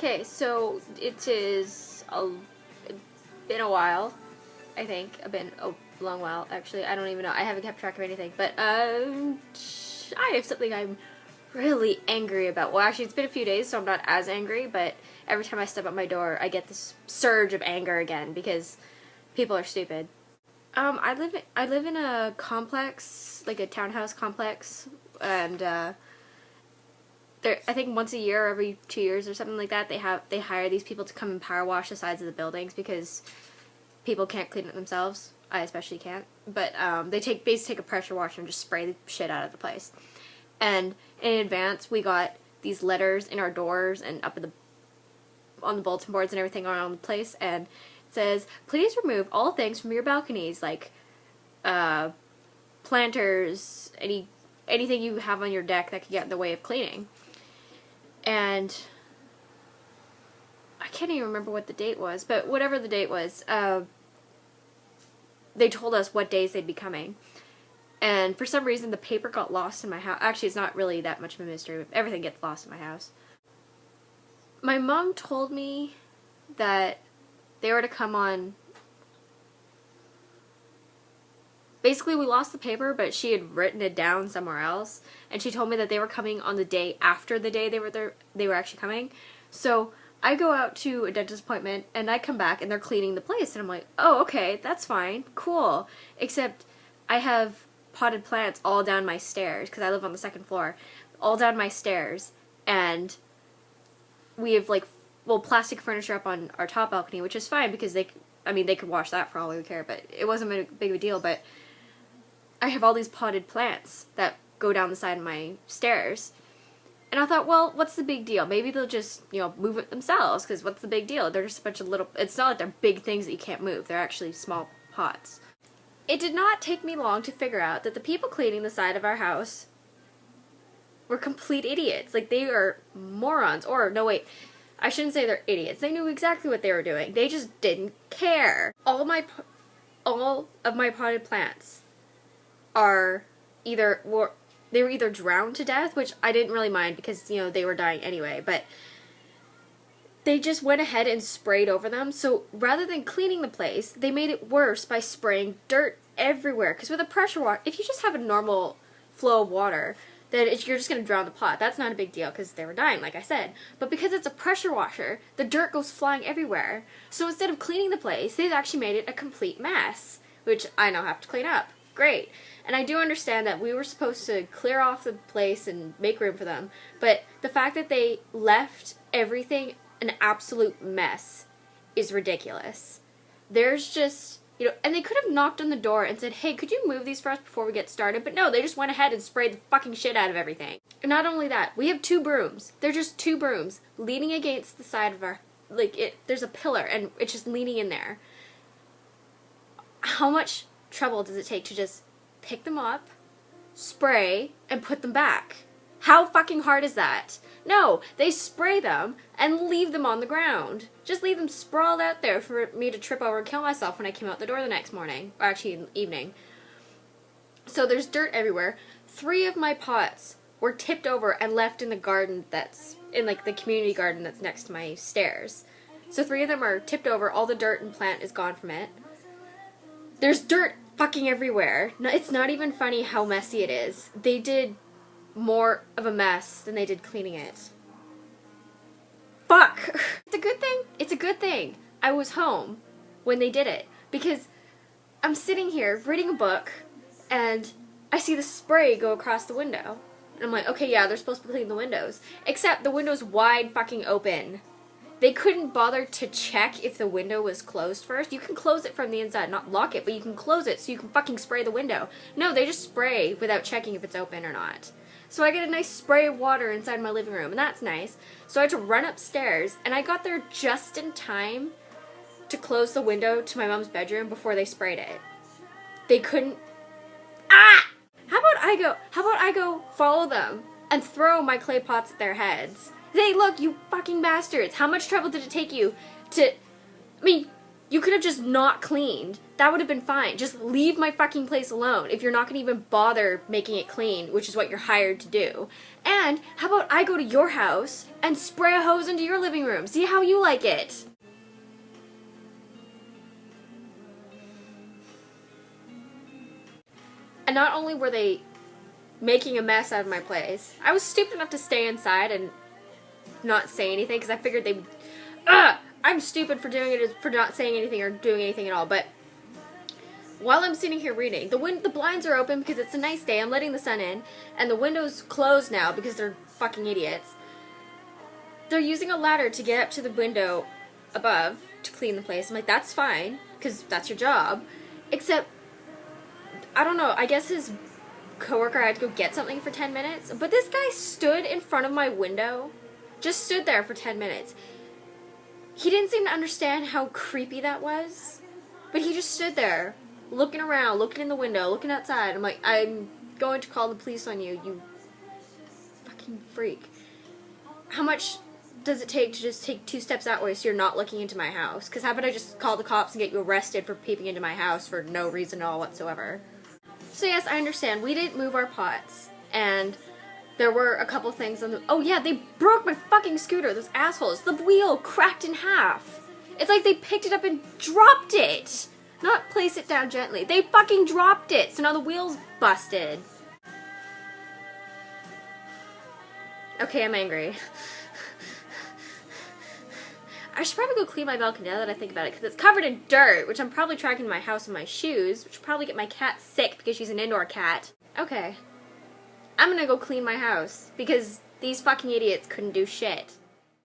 Okay, so it is been a while, I think. Been a long while, actually. I don't even know. I haven't kept track of anything. But, I have something I'm really angry about. Well, actually, it's been a few days, so I'm not as angry, but every time I step out my door, I get this surge of anger again, because people are stupid. I live in a complex, like a townhouse complex, and, I think once a year, or every 2 years or something like that, they hire these people to come and power wash the sides of the buildings because people can't clean it themselves. I especially can't. But they basically take a pressure washer and just spray the shit out of the place. And in advance, we got these letters in our doors and up on the bulletin boards and everything around the place, and it says, "Please remove all things from your balconies, like planters, anything you have on your deck that could get in the way of cleaning." And I can't even remember what the date was, but whatever the date was, they told us what days they'd be coming. And for some reason, the paper got lost in my house. Actually, it's not really that much of a mystery, but everything gets lost in my house. My mom told me that they were to come on... Basically, we lost the paper, but she had written it down somewhere else, and she told me that they were coming on the day after the day they were actually coming. So I go out to a dentist appointment, and I come back, and they're cleaning the place, and I'm like, oh, okay, that's fine, cool. Except I have potted plants all down my stairs, because I live on the second floor, all down my stairs, and we have, like, plastic furniture up on our top balcony, which is fine, because they could wash that for all we care, but it wasn't a big of a deal, but I have all these potted plants that go down the side of my stairs. And I thought, well, what's the big deal? Maybe they'll just, move it themselves, because what's the big deal? They're just a bunch of little... It's not like they're big things that you can't move. They're actually small pots. It did not take me long to figure out that the people cleaning the side of our house were complete idiots. Like, they are morons. Or, no, wait. I shouldn't say they're idiots. They knew exactly what they were doing. They just didn't care. All of my potted plants are they were either drowned to death, which I didn't really mind because, they were dying anyway, but they just went ahead and sprayed over them. So rather than cleaning the place, they made it worse by spraying dirt everywhere. Because with a pressure washer, if you just have a normal flow of water, then you're just going to drown the pot. That's not a big deal because they were dying, like I said. But because it's a pressure washer, the dirt goes flying everywhere. So instead of cleaning the place, they've actually made it a complete mess, which I now have to clean up. Great. And I do understand that we were supposed to clear off the place and make room for them, but the fact that they left everything an absolute mess is ridiculous. There's just, and they could have knocked on the door and said, hey, could you move these for us before we get started? But no, they just went ahead and sprayed the fucking shit out of everything. And not only that, we have 2 brooms. They're just 2 brooms leaning against the side of our, there's a pillar and it's just leaning in there. How much trouble does it take to just pick them up, spray, and put them back? How fucking hard is that? No, they spray them and leave them on the ground. Just leave them sprawled out there for me to trip over and kill myself when I came out the door the next morning, or actually in the evening. So there's dirt everywhere. 3 of my pots were tipped over and left in the garden that's, in the community garden that's next to my stairs. So 3 of them are tipped over, all the dirt and plant is gone from it. There's dirt fucking everywhere. No, it's not even funny how messy it is. They did more of a mess than they did cleaning it. Fuck! It's a good thing. It's a good thing I was home when they did it, because I'm sitting here reading a book and I see the spray go across the window. And I'm like, okay, yeah, they're supposed to clean the windows. Except the window's wide fucking open. They couldn't bother to check if the window was closed first. You can close it from the inside, not lock it, but you can close it so you can fucking spray the window. No, they just spray without checking if it's open or not. So I get a nice spray of water inside my living room, and that's nice. So I had to run upstairs, and I got there just in time to close the window to my mom's bedroom before they sprayed it. They couldn't... Ah! How about I go follow them and throw my clay pots at their heads? Hey, look, you fucking bastards. How much trouble did it take you to... You could have just not cleaned. That would have been fine. Just leave my fucking place alone if you're not going to even bother making it clean, which is what you're hired to do. And how about I go to your house and spray a hose into your living room? See how you like it. And not only were they making a mess out of my place, I was stupid enough to stay inside and not say anything because I figured they would... I'm stupid for doing it, for not saying anything or doing anything at all, but while I'm sitting here reading, the blinds are open because it's a nice day, I'm letting the sun in, and the window's closed now because they're fucking idiots. They're using a ladder to get up to the window above to clean the place. I'm like, that's fine, because that's your job. Except, I don't know, I guess his coworker had to go get something for 10 minutes, but this guy stood in front of my window, just stood there for 10 minutes. He didn't seem to understand how creepy that was, but he just stood there, looking around, looking in the window, looking outside. I'm like, I'm going to call the police on you, you fucking freak. How much does it take to just take 2 steps that way so you're not looking into my house? Because how about I just call the cops and get you arrested for peeping into my house for no reason at all whatsoever? So yes, I understand. We didn't move our pots, and there were a couple things on the... Oh yeah, they broke my fucking scooter, those assholes. The wheel cracked in half. It's like they picked it up and dropped it. Not place it down gently. They fucking dropped it, so now the wheel's busted. Okay, I'm angry. I should probably go clean my balcony now that I think about it, because it's covered in dirt, which I'm probably tracking to my house in my shoes, which will probably get my cat sick because she's an indoor cat. Okay. I'm gonna go clean my house, because these fucking idiots couldn't do shit.